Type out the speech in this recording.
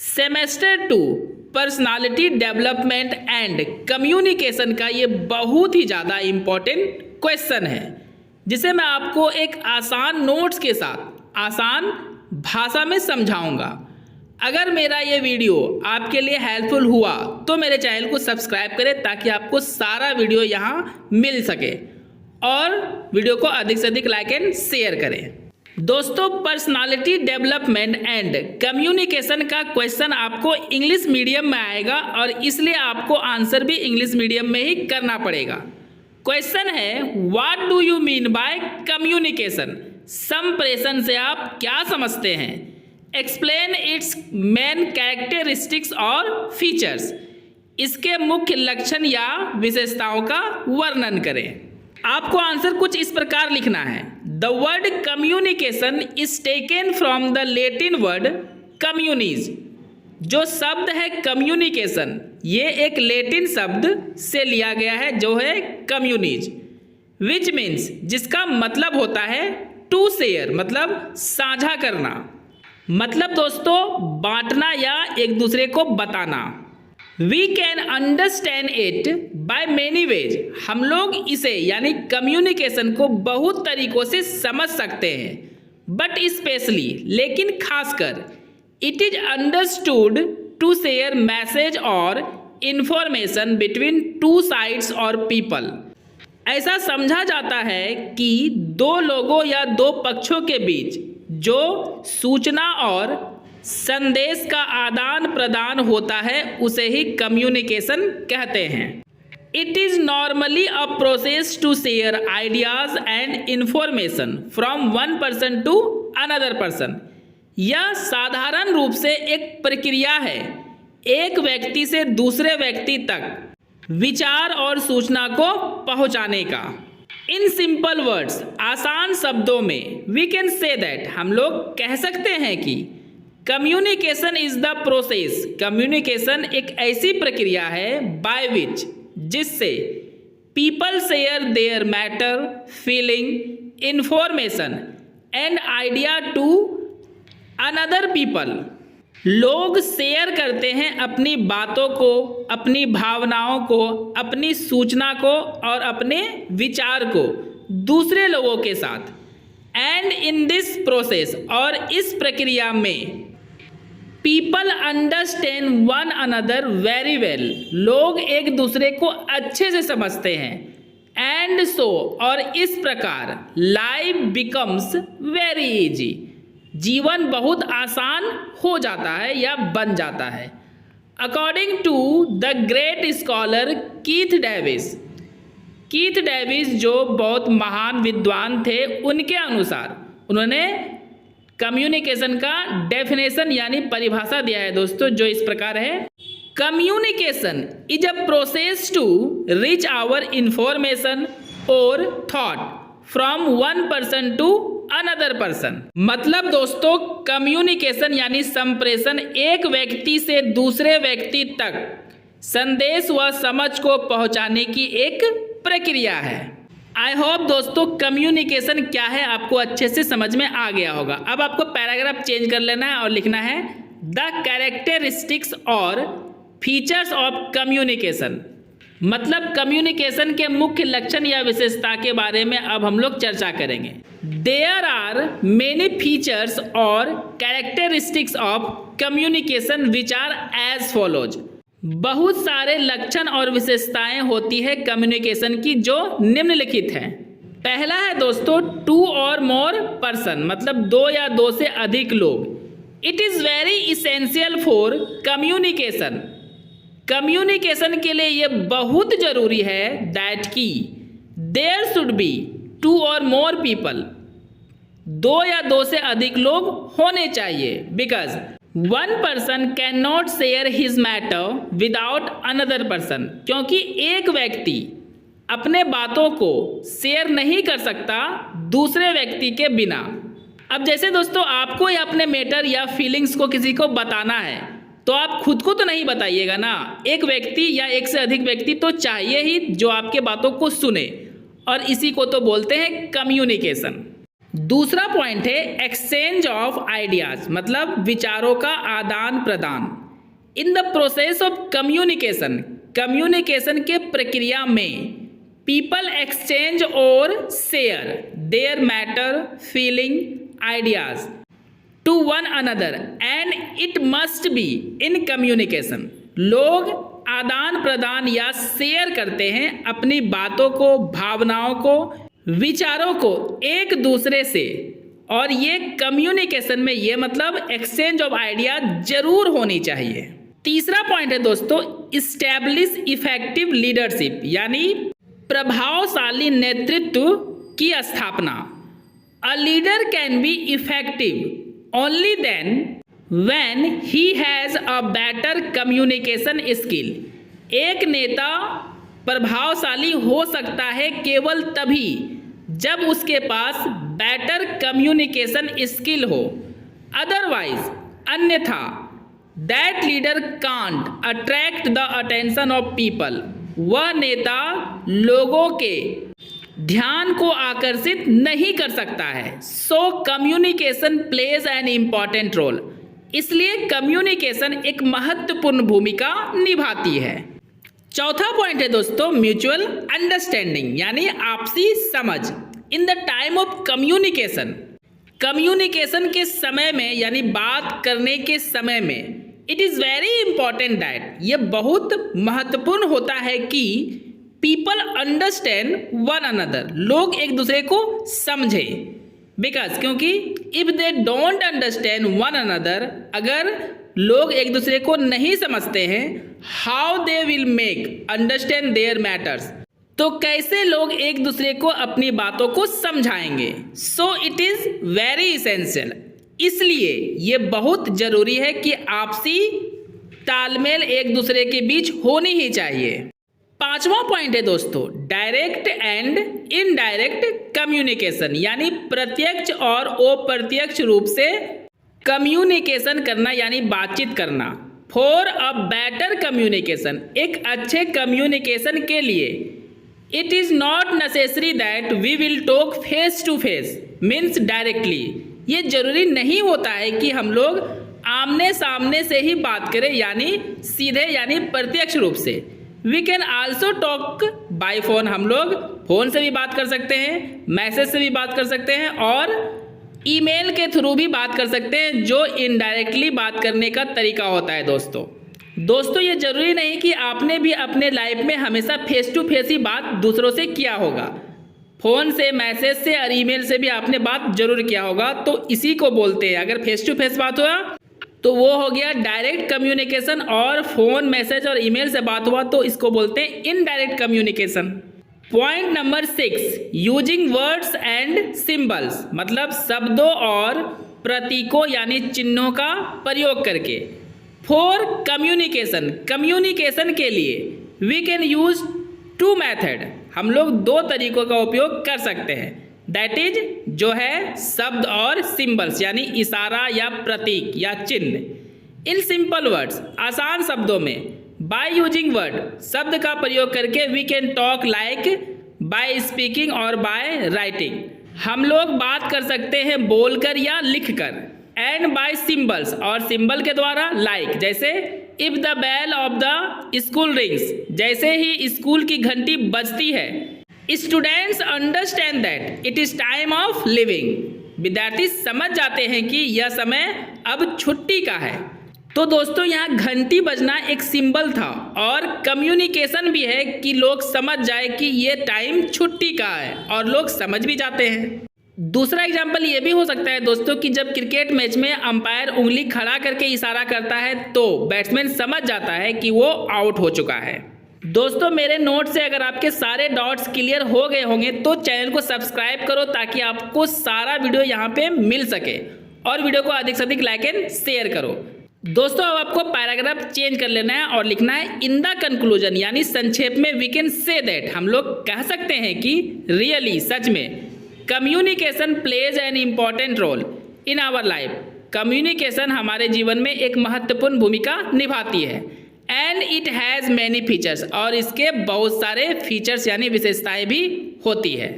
Semester 2 personality development and communication का ये बहुत ही ज़्यादा इम्पोर्टेंट क्वेश्चन है, जिसे मैं आपको एक आसान नोट्स के साथ आसान भाषा में समझाऊंगा। अगर मेरा ये वीडियो आपके लिए हेल्पफुल हुआ तो मेरे चैनल को सब्सक्राइब करें ताकि आपको सारा वीडियो यहाँ मिल सके, और वीडियो को अधिक से अधिक लाइक एंड शेयर करें। दोस्तों, पर्सनालिटी डेवलपमेंट एंड कम्युनिकेशन का क्वेश्चन आपको इंग्लिश मीडियम में आएगा और इसलिए आपको आंसर भी इंग्लिश मीडियम में ही करना पड़ेगा। क्वेश्चन है, what do you mean by communication? संप्रेषण से आप क्या समझते हैं? एक्सप्लेन इट्स मेन कैरेक्टरिस्टिक्स और फीचर्स। इसके मुख्य लक्षण या विशेषताओं का वर्णन करें। आपको आंसर कुछ इस प्रकार लिखना है। The word communication is taken from the Latin word communis. जो शब्द है कम्युनिकेशन, ये एक लैटिन शब्द से लिया गया है जो है कम्युनिज, विच मीन्स, जिसका मतलब होता है टू शेयर, मतलब साझा करना, मतलब दोस्तों बांटना या एक दूसरे को बताना। We can understand it by many ways. हम लोग इसे यानी कम्युनिकेशन को बहुत तरीकों से समझ सकते हैं, बट स्पेशली, लेकिन खासकर, it is understood to share message और इंफॉर्मेशन बिटवीन टू साइड्स और पीपल। ऐसा समझा जाता है कि दो लोगों या दो पक्षों के बीच जो सूचना और संदेश का आदान प्रदान होता है उसे ही कम्युनिकेशन कहते हैं। It is normally a process to share ideas and information from one person to another person. यह साधारण रूप से एक प्रक्रिया है एक व्यक्ति से दूसरे व्यक्ति तक विचार और सूचना को पहुंचाने का। इन सिंपल वर्ड्स, आसान शब्दों में, वी कैन से दैट, हम लोग कह सकते हैं कि communication is the process, communication एक ऐसी प्रक्रिया है बाय विच, जिससे people share their matter, feeling, information and idea to another people. लोग शेयर करते हैं अपनी बातों को, अपनी भावनाओं को, अपनी सूचना को और अपने विचार को दूसरे लोगों के साथ। एंड इन दिस प्रोसेस, और इस प्रक्रिया में, people understand one another very well, लोग एक दूसरे को अच्छे से समझते हैं। एंड सो, और इस प्रकार, लाइफ बिकम्स वेरी इजी, जीवन बहुत आसान हो जाता है या बन जाता है। According to the great scholar Keith Davis, Keith Davis जो बहुत महान विद्वान थे, उनके अनुसार उन्होंने कम्युनिकेशन का डेफिनेशन यानी परिभाषा दिया है दोस्तों, जो इस प्रकार है। Communication is a process to reach our information और thought from one person to another person. मतलब दोस्तों, कम्युनिकेशन यानी संप्रेषण एक व्यक्ति से दूसरे व्यक्ति तक संदेश व समझ को पहुंचाने की एक प्रक्रिया है। आई होप दोस्तों कम्युनिकेशन क्या है आपको अच्छे से समझ में आ गया होगा। अब आपको पैराग्राफ चेंज कर लेना है और लिखना है द कैरेक्टरिस्टिक्स और फीचर्स ऑफ कम्युनिकेशन। मतलब कम्युनिकेशन के मुख्य लक्षण या विशेषता के बारे में अब हम लोग चर्चा करेंगे। देयर आर मेनी फीचर्स और characteristics of communication which are as follows. बहुत सारे लक्षण और विशेषताएं होती है कम्युनिकेशन की जो निम्नलिखित हैं। पहला है दोस्तों, टू और मोर पर्सन, मतलब दो या दो से अधिक लोग। It is very essential for communication, communication के लिए यह बहुत जरूरी है दैट की देयर शुड बी टू और मोर पीपल, दो या दो से अधिक लोग होने चाहिए। Because one person can not share his matter without another person, क्योंकि एक व्यक्ति अपने बातों को शेयर नहीं कर सकता दूसरे व्यक्ति के बिना। अब जैसे दोस्तों आपको या अपने मैटर या फीलिंग्स को किसी को बताना है तो आप खुद को तो नहीं बताइएगा ना, एक व्यक्ति या एक से अधिक व्यक्ति तो चाहिए ही जो आपके बातों को सुने, और इसी को तो बोलते हैं कम्युनिकेशन। दूसरा पॉइंट है एक्सचेंज ऑफ आइडियाज, मतलब विचारों का आदान प्रदान। In the process of communication, communication के प्रक्रिया में पीपल एक्सचेंज और share their matter, feeling, ideas to one another and it must be in communication. लोग आदान प्रदान या शेयर करते हैं अपनी बातों को, भावनाओं को, विचारों को एक दूसरे से, और ये कम्युनिकेशन में ये मतलब एक्सचेंज ऑफ आइडिया जरूर होनी चाहिए। तीसरा पॉइंट है दोस्तों इस्टेब्लिश इफेक्टिव लीडरशिप, यानी प्रभावशाली नेतृत्व की स्थापना। A leader can be effective only then when he has a better communication skill. एक नेता प्रभावशाली हो सकता है केवल तभी जब उसके पास बेटर कम्युनिकेशन स्किल हो, अदरवाइज अन्यथा that leader can't attract the attention of people. वह नेता लोगों के ध्यान को आकर्षित नहीं कर सकता है। So communication plays an important role, इसलिए कम्युनिकेशन एक महत्वपूर्ण भूमिका निभाती है। चौथा पॉइंट है दोस्तों म्यूचुअल अंडरस्टैंडिंग, यानी आपसी समझ। In the time of communication, communication के समय में यानी बात करने के समय में it is very important that, ये बहुत महत्वपूर्ण होता है कि पीपल अंडरस्टैंड वन अनदर, लोग एक दूसरे को समझे। बिकॉज क्योंकि if they don't understand one another, अगर लोग एक दूसरे को नहीं समझते हैं, how they will make understand their matters, तो कैसे लोग एक दूसरे को अपनी बातों को समझाएंगे। So it is very essential, इसलिए ये बहुत ज़रूरी है कि आपसी तालमेल एक दूसरे के बीच होनी ही चाहिए। पांचवा पॉइंट है दोस्तों डायरेक्ट एंड इनडायरेक्ट कम्युनिकेशन, यानी प्रत्यक्ष और अप्रत्यक्ष रूप से कम्युनिकेशन करना यानी बातचीत करना। फॉर अ बेटर कम्युनिकेशन, एक अच्छे कम्युनिकेशन के लिए it is not necessary that we will talk face to face means directly. ये जरूरी नहीं होता है कि हम लोग आमने सामने से ही बात करें, यानी सीधे यानी प्रत्यक्ष रूप से। We can also talk by phone, हम लोग फ़ोन से भी बात कर सकते हैं, मैसेज से भी बात कर सकते हैं और ईमेल के थ्रू भी बात कर सकते हैं, जो इनडायरेक्टली बात करने का तरीका होता है दोस्तों ये ज़रूरी नहीं कि आपने भी अपने लाइफ में हमेशा फेस टू फेस ही बात दूसरों से किया होगा। फ़ोन से, मैसेज से और ईमेल से भी आपने बात जरूर किया होगा, तो इसी को बोलते हैं। अगर फेस टू फेस बात हुआ तो वो हो गया डायरेक्ट कम्युनिकेशन, और फ़ोन, मैसेज और ईमेल से बात हुआ तो इसको बोलते हैं indirect communication. Point number 6 using words and symbols, मतलब शब्दों और प्रतीकों यानी चिन्हों का प्रयोग करके। फॉर कम्युनिकेशन, कम्युनिकेशन के लिए वी कैन यूज 2 मेथड, हम लोग 2 तरीकों का उपयोग कर सकते हैं। दैट इज जो है शब्द और सिंबल्स, यानी इशारा या प्रतीक या चिन्ह। इन सिंपल वर्ड्स, आसान शब्दों में, बाय यूजिंग वर्ड, शब्द का प्रयोग करके we can talk like by speaking और बाय राइटिंग, हम लोग बात कर सकते हैं बोलकर या लिखकर। एंड बाय सिंबल्स, और सिंबल के द्वारा लाइक जैसे if the bell of the school rings, जैसे ही स्कूल की घंटी बजती है। Students understand that it is time of living, विद्यार्थी समझ जाते हैं कि यह समय अब छुट्टी का है। तो दोस्तों यहाँ घंटी बजना एक सिंबल था और कम्युनिकेशन भी है कि लोग समझ जाए कि ये टाइम छुट्टी का है, और लोग समझ भी जाते हैं। दूसरा एग्जाम्पल ये भी हो सकता है दोस्तों कि जब क्रिकेट मैच में अंपायर उंगली खड़ा करके इशारा करता है तो बैट्समैन समझ जाता है कि वो आउट हो चुका है। दोस्तों मेरे नोट से अगर आपके सारे डॉट्स क्लियर हो गए होंगे तो चैनल को सब्सक्राइब करो ताकि आपको सारा वीडियो यहाँ पे मिल सके, और वीडियो को अधिक से अधिक लाइक एंड शेयर करो। दोस्तों अब आपको पैराग्राफ चेंज कर लेना है और लिखना है इन द कंक्लूजन, यानी संक्षेप में वी कैन से दैट, हम लोग कह सकते हैं कि रियली, सच में, communication plays an important role in our life, communication हमारे जीवन में एक महत्वपूर्ण भूमिका निभाती है। And it has many features, और इसके बहुत सारे फीचर्स यानी विशेषताएं भी होती है।